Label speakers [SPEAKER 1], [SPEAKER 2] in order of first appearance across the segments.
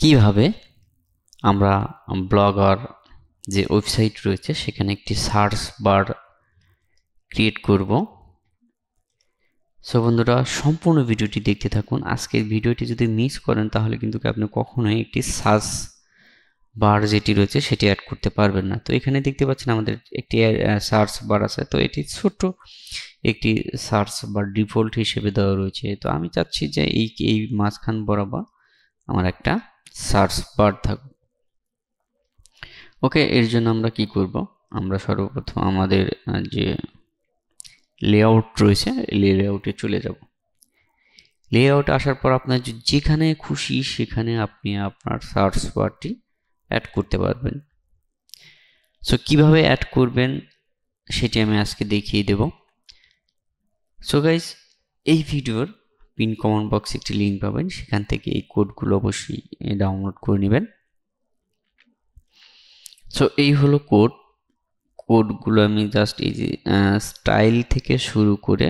[SPEAKER 1] কিভাবে আমরা ব্লগার যে ওয়েবসাইট রয়েছে সেখানে একটি সার্চ বার ক্রিয়েট করব। সো বন্ধুরা, সম্পূর্ণ ভিডিওটি দেখতে থাকুন। আজকের ভিডিওটি যদি মিস করেন তাহলে কিন্তু আপনি কখনোই একটি সার্চ বার যেটি রয়েছে সেটি অ্যাড করতে পারবেন না। তো এখানে দেখতে পাচ্ছেন আমাদের একটি সার্চ বার আছে। তো এটি ছোট্ট একটি সার্চ বার ডিফল্ট হিসেবে দেওয়া রয়েছে। তো আমি চাচ্ছি যে এই মাঝখান বরাবর আমার একটা সার্চ বার থাকুক। ওকে, এর জন্য আমরা কি করব, আমরা সর্বপ্রথম আমাদের যে লেআউট রয়েছে লেআউটে চলে যাব। লেআউটে আসার পর আপনার যেখানে খুশি সেখানে আপনি আপনার সার্চ বারটি অ্যাড করতে পারবেন। সো কিভাবে অ্যাড করবেন সেটি আমি আজকে দেখিয়ে দেব। সো গাইস, এই ভিডিওর পিন কমেন্ট বক্সে একটি লিঙ্ক পাবেন, সেখান থেকে এই কোডগুলো অবশ্যই ডাউনলোড করে নেবেন। সো এই হলো কোডগুলো আমি জাস্ট এই যে স্টাইল থেকে শুরু করে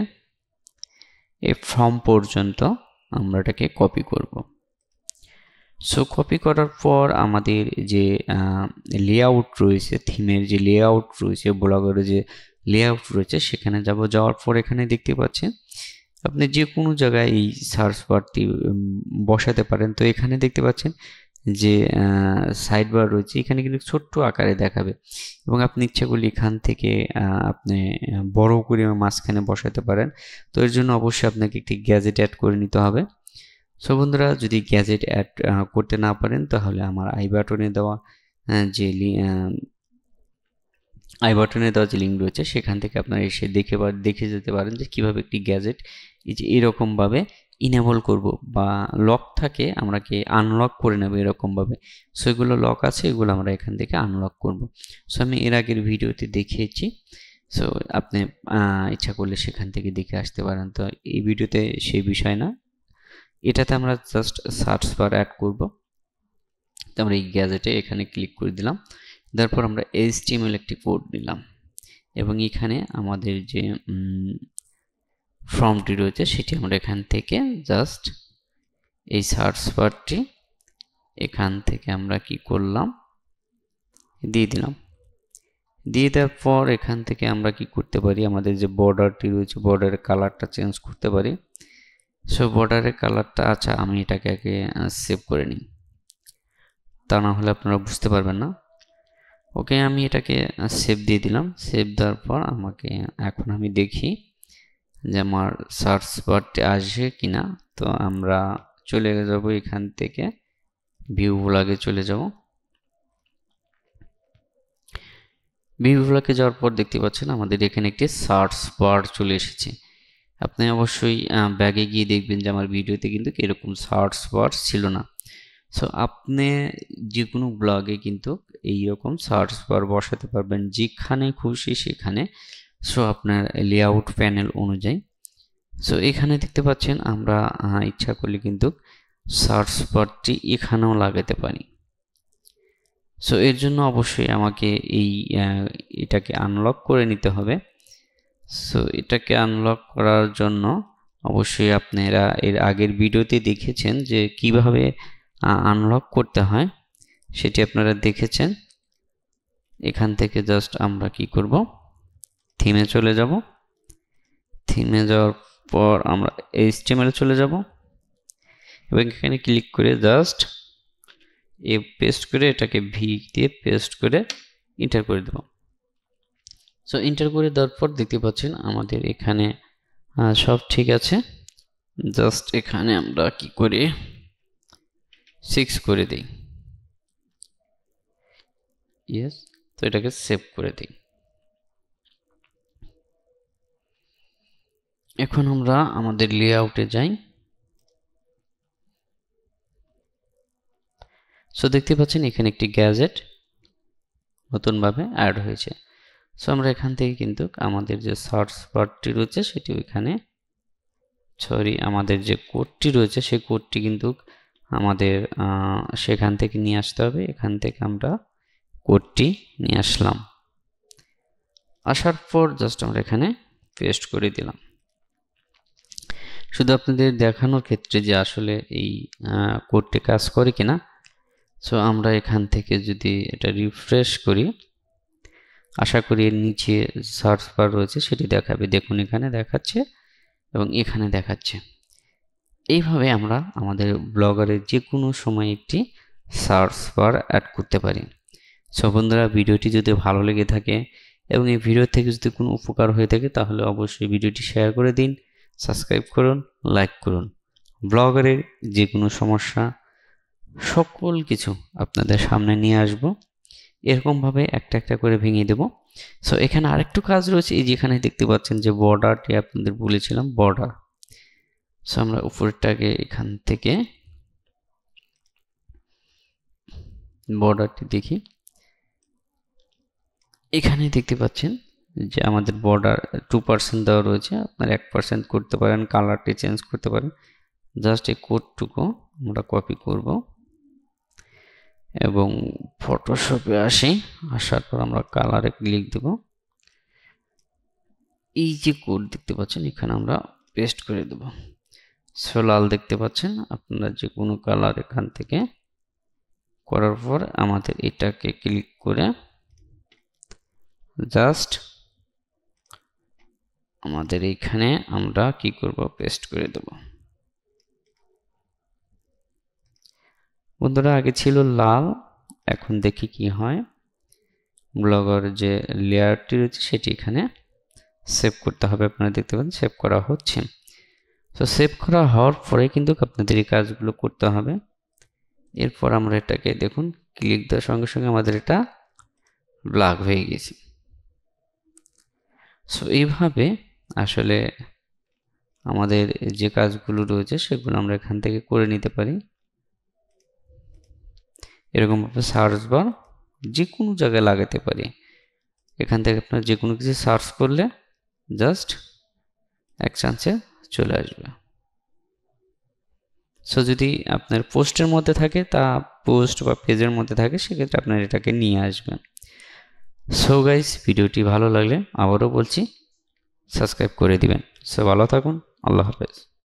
[SPEAKER 1] এই ফর্ম পর্যন্ত আমরা এটাকে কপি করব। সো কপি করার পর আমাদের যে লেআউট রয়েছে, থিমের যে লেআউট রয়েছে, ব্লগের যে লেআউট রয়েছে সেখানে যাওয়ার পর এখানে দেখতে পাচ্ছেন আপনি যে কোনো জায়গায় এই সার্চ বারটি বসাতে পারেন। তো এখানে দেখতে পাচ্ছেন যে সাইড বার রয়েছে, এখানে কিন্তু ছোট্ট আকারে দেখাবে এবং আপনি ইচ্ছা করলে এখান থেকে আপনি বড় করে মাঝখানে বসাতে পারেন। তো এর জন্য অবশ্যই আপনাকে একটি গ্যাজেট অ্যাড করে নিতে হবে। সো বন্ধুরা, যদি গ্যাজেট অ্যাড করতে না পারেন তাহলে আমার আই বাটনে দেওয়া যে লিঙ্ক রয়েছে সেখান থেকে আপনারা এসে দেখে যেতে পারেন যে কিভাবে একটি গ্যাজেট এই যে এরকমভাবে ইনেবল করব, বা লক থাকে আমরা কি আনলক করে নেব এরকমভাবে। সো এগুলো লক আছে, এগুলো আমরা এখান থেকে আনলক করব। সো আমি এর আগের ভিডিওতে দেখিয়েছি। সো আপনি ইচ্ছা করলে সেখান থেকে দেখে আসতে পারেন। তো এই ভিডিওতে সেই বিষয় না, এটাতে আমরা জাস্ট সার্চ বার অ্যাড করব। তো আমরা এই গ্যাজেটে এখানে ক্লিক করে দিলাম, তারপর আমরা HTML একটি কোড দিলাম এবং এখানে আমাদের যে ফর্মটি রয়েছে সেটি আমরা এখান থেকে জাস্ট এই সার্চ বারটি এখান থেকে আমরা কি করলাম দিয়ে দিলাম। দিয়ে দেওয়ার পর এখান থেকে আমরা কি করতে পারি, আমাদের যে বর্ডারটি রয়েছে বর্ডারের কালারটা চেঞ্জ করতে পারি। সো বর্ডারের কালারটা, আচ্ছা আমি এটাকে আগে সেভ করে নিই, তা না হলে আপনারা বুঝতে পারবেন না। ওকে, আমি এটাকে সেভ দিয়ে দিলাম। সেভ দেওয়ার পর আমাকে এখন আমি দেখি যে আমার সার্চ বারটি আসে কিনা। তো আমরা চলে যাব এখান থেকে ভিউ ব্লগে চলে যাব। ভিউ ব্লগে যাওয়ার পর দেখতে পাচ্ছেন আমাদের এখানে একটি সার্চ বার চলে এসেছে। আপনি অবশ্যই ব্যাগে গিয়ে দেখবেন যে আমার ভিডিওতে কিন্তু এরকম সার্চ বার ছিল না। সো আপনি যে কোনো ব্লগে কিন্তু এইরকম সার্চ বার বসাতে পারবেন যেখানে খুশি সেখানে। সো আপনার লেআউট প্যানেল অনুযায়ী। সো এখানে দেখতে পাচ্ছেন আমরা ইচ্ছা করলে কিন্তু সার্চ বারটি এখানেও লাগাতে পারি। সো এর জন্য অবশ্যই আমাকে এটাকে আনলক করে নিতে হবে। সো এটাকে আনলক করার জন্য অবশ্যই আপনারা এর আগের ভিডিওতে দেখেছেন যে কিভাবে আনলক করতে হয়, সেটি আপনারা দেখেছেন। এখান থেকে জাস্ট আমরা কি করব, থিমে চলে যাব। থিমে যাওয়ার পর আমরা HTML চলে যাব এবং এখানে ক্লিক করে জাস্ট পেস্ট করে এটাকে ভি দিয়ে পেস্ট করে এন্টার করে দেব। সো এন্টার করে দেওয়ার পর দেখতে পাচ্ছেন আমাদের এখানে সব ঠিক আছে। জাস্ট এখানে আমরা কি করি 6 করে দিই। ইয়েস, তো এটাকে সেভ করে দিই। এখন আমরা আমাদের লেআউটে যাই। সো দেখতে পাচ্ছেন এখানে একটি গ্যাজেট নতুনভাবে অ্যাড হয়েছে। সো আমরা এখান থেকে কিন্তু আমাদের যে সার্চ বারটি রয়েছে সেটি ওইখানে আমাদের যে কোডটি রয়েছে সেই কোডটি কিন্তু আমাদের সেখান থেকে নিয়ে আসতে হবে। এখান থেকে আমরা কোডটি নিয়ে আসলাম। আসার পর জাস্ট আমরা এখানে পেস্ট করে দিলাম। শুধু আপনাদের দেখানোর ক্ষেত্রে যে আসলে এই কোডটি কাজ করে কিনা, সো আমরা এখান থেকে যদি এটা রিফ্রেশ করি, আশা করি এর নিচে সার্চ বার রয়েছে সেটি দেখাবে। দেখুন এখানে দেখাচ্ছে এবং এখানে দেখাচ্ছে। এইভাবে আমরা আমাদের ব্লগারের যে কোনো সময় একটি সার্চ বার অ্যাড করতে পারি। সো বন্ধুরা, ভিডিওটি যদি ভালো লেগে থাকে এবং এই ভিডিও থেকে যদি কোনো উপকার হয়ে থাকে তাহলে অবশ্যই ভিডিওটি শেয়ার করে দিন, সাবস্ক্রাইব করুন, লাইক করুন। ব্লগারের যে কোনো সমস্যা সকল কিছু আপনাদের সামনে নিয়ে আসব, এরকমভাবে একটা একটা করে ভেঙে দেব। সো এখানে আরেকটু কাজ রয়েছে, এই যেখানে দেখতে পাচ্ছেন যে বর্ডারটি আপনাদের বলেছিলাম বর্ডার। সো আমরা উপরটাকে এখান থেকে বর্ডারটি দেখি, এখানে দেখতে পাচ্ছেন যে আমাদের বর্ডার 2% দেওয়া রয়েছে। আপনার 1% করতে পারেন, কালারটি চেঞ্জ করতে পারেন। জাস্ট এই কোডটুকু আমরা কপি করব এবং ফটোশপে আসার পর আমরা কালারে ক্লিক দেব। এই যে কোড দেখতে পাচ্ছেন এখানে আমরা পেস্ট করে দেব। সো লাল দেখতে পাচ্ছেন, আপনারা যে কোনো কালার এখান থেকে করার পর আমাদের এটাকে ক্লিক করে জাস্ট আমাদের এইখানে আমরা কি করব, পেস্ট করে দেব। বন্ধুরা আগে ছিল লাল, এখন দেখি কি হয়। ব্লগার যে লেয়ারটি রয়েছে সেটি এখানে সেভ করতে হবে। আপনারা দেখতে পাচ্ছেন সেভ করা হচ্ছে। তো সেভ করা হওয়ার পরে কিন্তু আপনাদের এই কাজগুলো করতে হবে। এরপর আমরা এটাকে দেখুন ক্লিক দেওয়ার সঙ্গে সঙ্গে আমাদের এটা ব্ল্যাক হয়ে গেছে। সো এইভাবে আসলে আমাদের যে কাজগুলো রয়েছে সেগুলো আমরা এখান থেকে করে নিতে পারি। এরকমভাবে সার্চ বার যে কোনো জায়গায় লাগাতে পারি। এখান থেকে আপনার যে কোনো কিছু সার্চ করলে জাস্ট এক চান্সে চলে আসবে। সো যদি আপনার পোস্টের মধ্যে থাকে, তা পোস্ট বা পেজের মধ্যে থাকে, সেক্ষেত্রে আপনার এটাকে নিয়ে আসবেন। সো গাইস, ভিডিওটি ভালো লাগলে আবারও বলছি সাবস্ক্রাইব করে দিবেন। সো ভালো থাকুন, আল্লাহ হাফেজ।